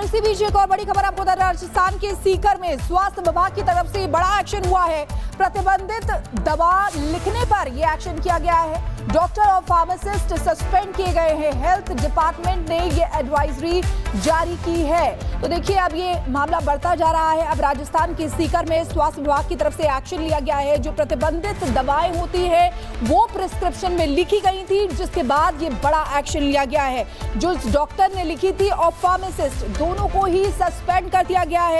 और इसी बीच एक और बड़ी खबर आपको बता रहे हैं, राजस्थान के सीकर में स्वास्थ्य विभाग की तरफ से बड़ा एक्शन हुआ है। प्रतिबंधित दवा लिखने पर यह एक्शन किया गया है। डॉक्टर और फार्मासिस्ट सस्पेंड किए गए हैं। हेल्थ डिपार्टमेंट ने यह एडवाइजरी जारी की है। तो देखिए अब ये मामला बढ़ता जा रहा है। अब राजस्थान के सीकर में स्वास्थ्य विभाग की तरफ से एक्शन लिया गया है। जो प्रतिबंधित दवाएं होती है वो प्रिस्क्रिप्शन में लिखी गई थी, जिसके बाद ये बड़ा एक्शन लिया गया है। जो डॉक्टर ने लिखी थी और फार्मासिस्ट दोनों को ही सस्पेंड कर दिया गया है।